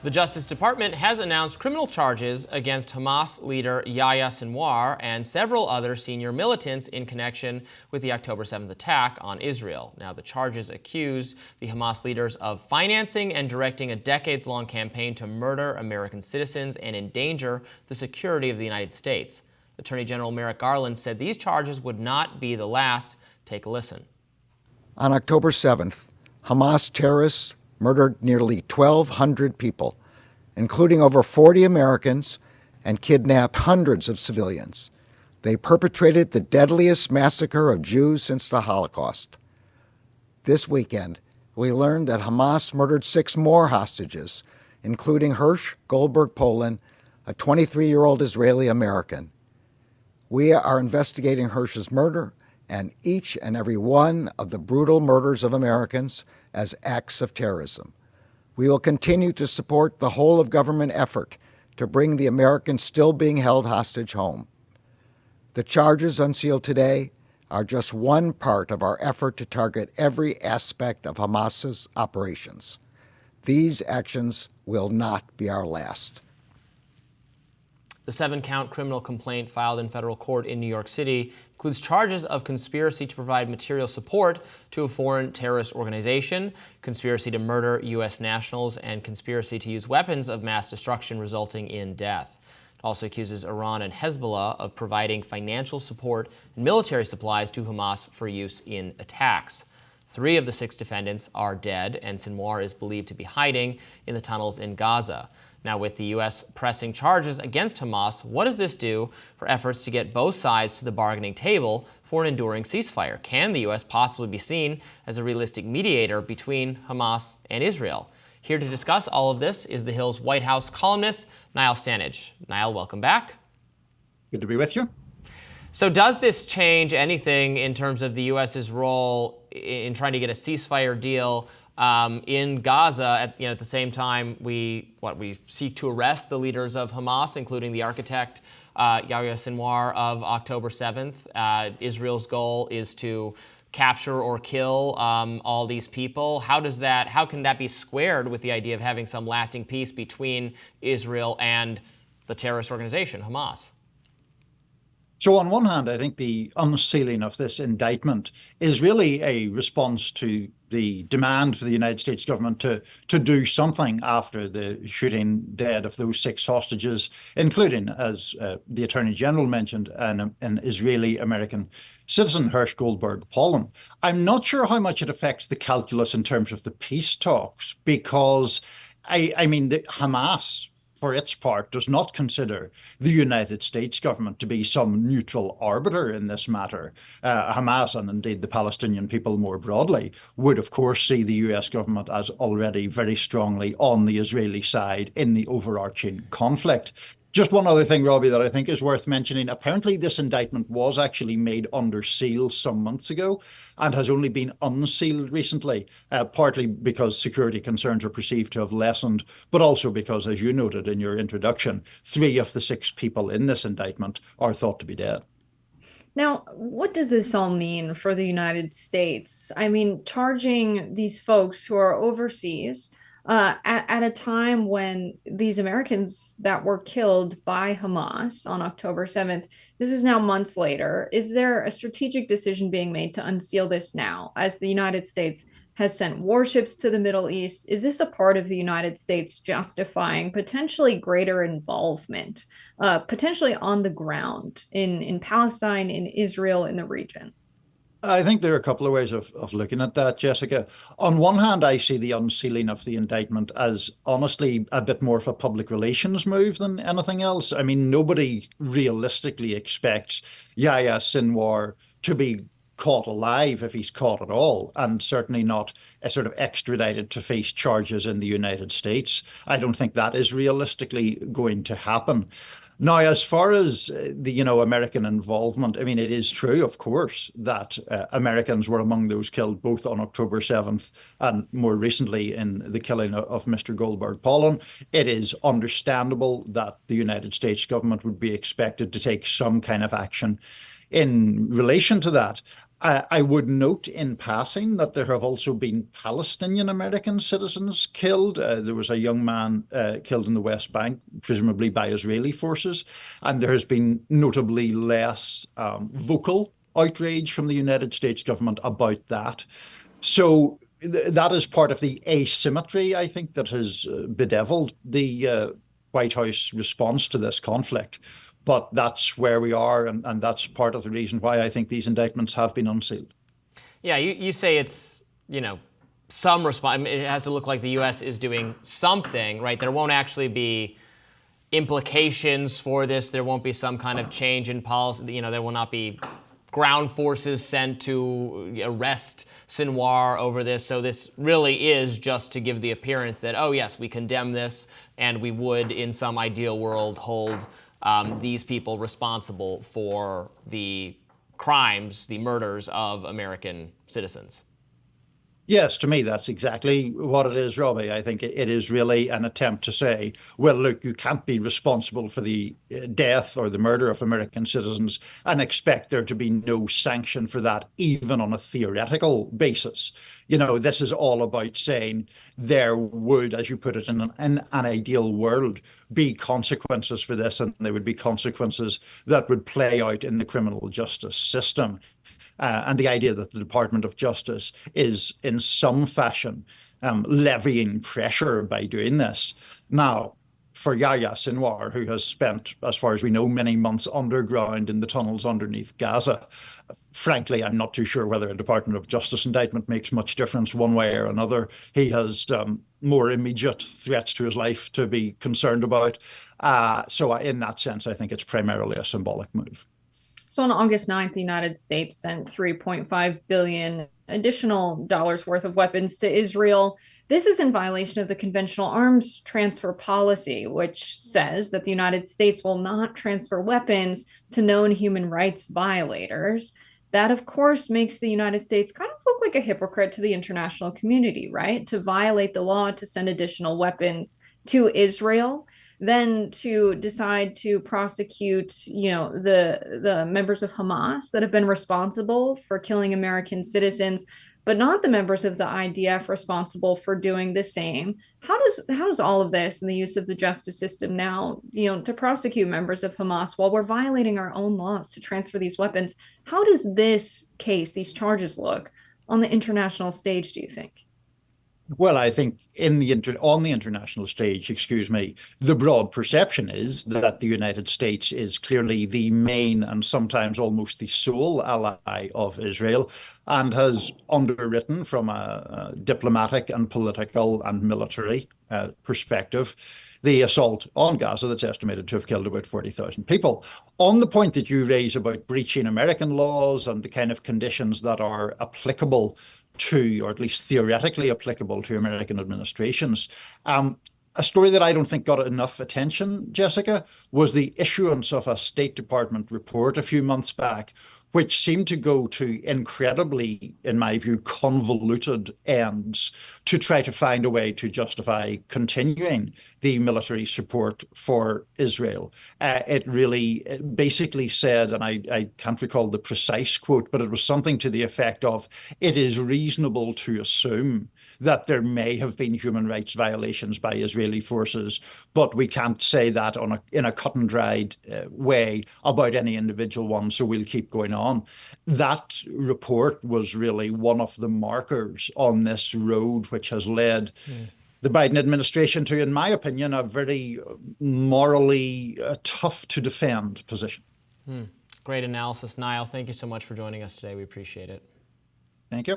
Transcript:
The Justice Department has announced criminal charges against Hamas leader Yahya Sinwar and several other senior militants in connection with the October 7th attack on Israel. Now, the charges accuse the Hamas leaders of financing and directing a decades-long campaign to murder American citizens and endanger the security of the United States. Attorney General Merrick Garland said these charges would not be the last. Take a listen. On October 7th, Hamas terrorists murdered nearly 1,200 people, including over 40 Americans, and kidnapped hundreds of civilians. They perpetrated the deadliest massacre of Jews since the Holocaust. This weekend, we learned that Hamas murdered 6 more hostages, including Hersh Goldberg Poland, a 23-year-old Israeli American. We are investigating Hersh's murder and each and every one of the brutal murders of Americans as acts of terrorism. We will continue to support the whole-of-government effort to bring the Americans still being held hostage home. The charges unsealed today are just one part of our effort to target every aspect of Hamas's operations. These actions will not be our last. The 7-count criminal complaint filed in federal court in New York City includes charges of conspiracy to provide material support to a foreign terrorist organization, conspiracy to murder U.S. nationals, and conspiracy to use weapons of mass destruction resulting in death. It also accuses Iran and Hezbollah of providing financial support and military supplies to Hamas for use in attacks. 3 of the 6 defendants are dead, and Sinwar is believed to be hiding in the tunnels in Gaza. Now, with the U.S. pressing charges against Hamas, what does this do for efforts to get both sides to the bargaining table for an enduring ceasefire? Can the U.S. possibly be seen as a realistic mediator between Hamas and Israel? Here to discuss all of this is The Hill's White House columnist, Niall Stanage. Niall, welcome back. Good to be with you. So does this change anything in terms of the U.S.'s role in trying to get a ceasefire deal in Gaza? At the same time, we seek to arrest the leaders of Hamas, including the architect Yahya Sinwar of October 7th. Israel's goal is to capture or kill all these people. How can that be squared with the idea of having some lasting peace between Israel and the terrorist organization, Hamas? So on one hand, I think the unsealing of this indictment is really a response to the demand for the United States government to do something after the shooting dead of those 6 hostages, including, as the Attorney General mentioned, an Israeli-American citizen, Hersh Goldberg Poland. I'm not sure how much it affects the calculus in terms of the peace talks, because, I mean, the Hamas, for its part, does not consider the United States government to be some neutral arbiter in this matter. Hamas, and indeed the Palestinian people more broadly, would of course see the US government as already very strongly on the Israeli side in the overarching conflict. Just one other thing, Robbie, that I think is worth mentioning. Apparently, this indictment was actually made under seal some months ago and has only been unsealed recently, partly because security concerns are perceived to have lessened, but also because, as you noted in your introduction, 3 of the 6 people in this indictment are thought to be dead. Now, what does this all mean for the United States? I mean, charging these folks who are overseas at a time when these Americans that were killed by Hamas on October 7th, this is now months later. Is there a strategic decision being made to unseal this now, as the United States has sent warships to the Middle East? Is this a part of the United States justifying potentially greater involvement, potentially on the ground in Palestine, in Israel, in the region? I think there are a couple of ways of looking at that, Jessica. On one hand, I see the unsealing of the indictment as honestly a bit more of a public relations move than anything else. I mean, nobody realistically expects Yahya Sinwar to be caught alive, if he's caught at all, and certainly not sort of extradited to face charges in the United States. I don't think that is realistically going to happen. Now, as far as the American involvement, I mean, it is true, of course, that Americans were among those killed both on October 7th and more recently in the killing of Mr. Goldberg Poland. It is understandable that the United States government would be expected to take some kind of action in relation to that. I would note in passing that there have also been Palestinian American citizens killed. There was a young man killed in the West Bank, presumably by Israeli forces, and there has been notably less vocal outrage from the United States government about that. So that is part of the asymmetry, I think, that has bedeviled the White House response to this conflict. But that's where we are, and that's part of the reason why I think these indictments have been unsealed. Yeah, you say it's, some response. I mean, it has to look like the U.S. is doing something, right? There won't actually be implications for this. There won't be some kind of change in policy. There will not be ground forces sent to arrest Sinwar over this. So this really is just to give the appearance that, oh, yes, we condemn this, and we would, in some ideal world, hold these people responsible for the crimes, the murders of American citizens. Yes, to me, that's exactly what it is, Robbie. I think it is really an attempt to say, well, look, you can't be responsible for the death or the murder of American citizens and expect there to be no sanction for that, even on a theoretical basis. This is all about saying there would, as you put it, in an ideal world, be consequences for this, and there would be consequences that would play out in the criminal justice system. And the idea that the Department of Justice is in some fashion levying pressure by doing this. Now, for Yahya Sinwar, who has spent, as far as we know, many months underground in the tunnels underneath Gaza, frankly, I'm not too sure whether a Department of Justice indictment makes much difference one way or another. He has more immediate threats to his life to be concerned about. So in that sense, I think it's primarily a symbolic move. So on August 9th, the United States sent $3.5 billion additional dollars worth of weapons to Israel. This is in violation of the conventional arms transfer policy, which says that the United States will not transfer weapons to known human rights violators. That, of course, makes the United States kind of look like a hypocrite to the international community, right? To violate the law, to send additional weapons to Israel, then to decide to prosecute, the members of Hamas that have been responsible for killing American citizens, but not the members of the IDF responsible for doing the same. How does all of this and the use of the justice system now, to prosecute members of Hamas while we're violating our own laws to transfer these weapons? How does this case, these charges look on the international stage, do you think? Well, I think on the international stage, the broad perception is that the United States is clearly the main and sometimes almost the sole ally of Israel, and has underwritten from a diplomatic and political and military perspective the assault on Gaza that's estimated to have killed about 40,000 people. On the point that you raise about breaching American laws and the kind of conditions that are applicable to, or at least theoretically applicable to, American administrations. A story that I don't think got enough attention, Jessica, was the issuance of a State Department report a few months back, which seemed to go to incredibly, in my view, convoluted ends to try to find a way to justify continuing the military support for Israel. It really basically said, and I can't recall the precise quote, but it was something to the effect of, it is reasonable to assume that there may have been human rights violations by Israeli forces, but we can't say that in a cut and dried way about any individual one, so we'll keep going on. That report was really one of the markers on this road which has led the Biden administration to, in my opinion, a very morally tough to defend position. Great analysis, Niall. Thank you so much for joining us today. We appreciate it. Thank you.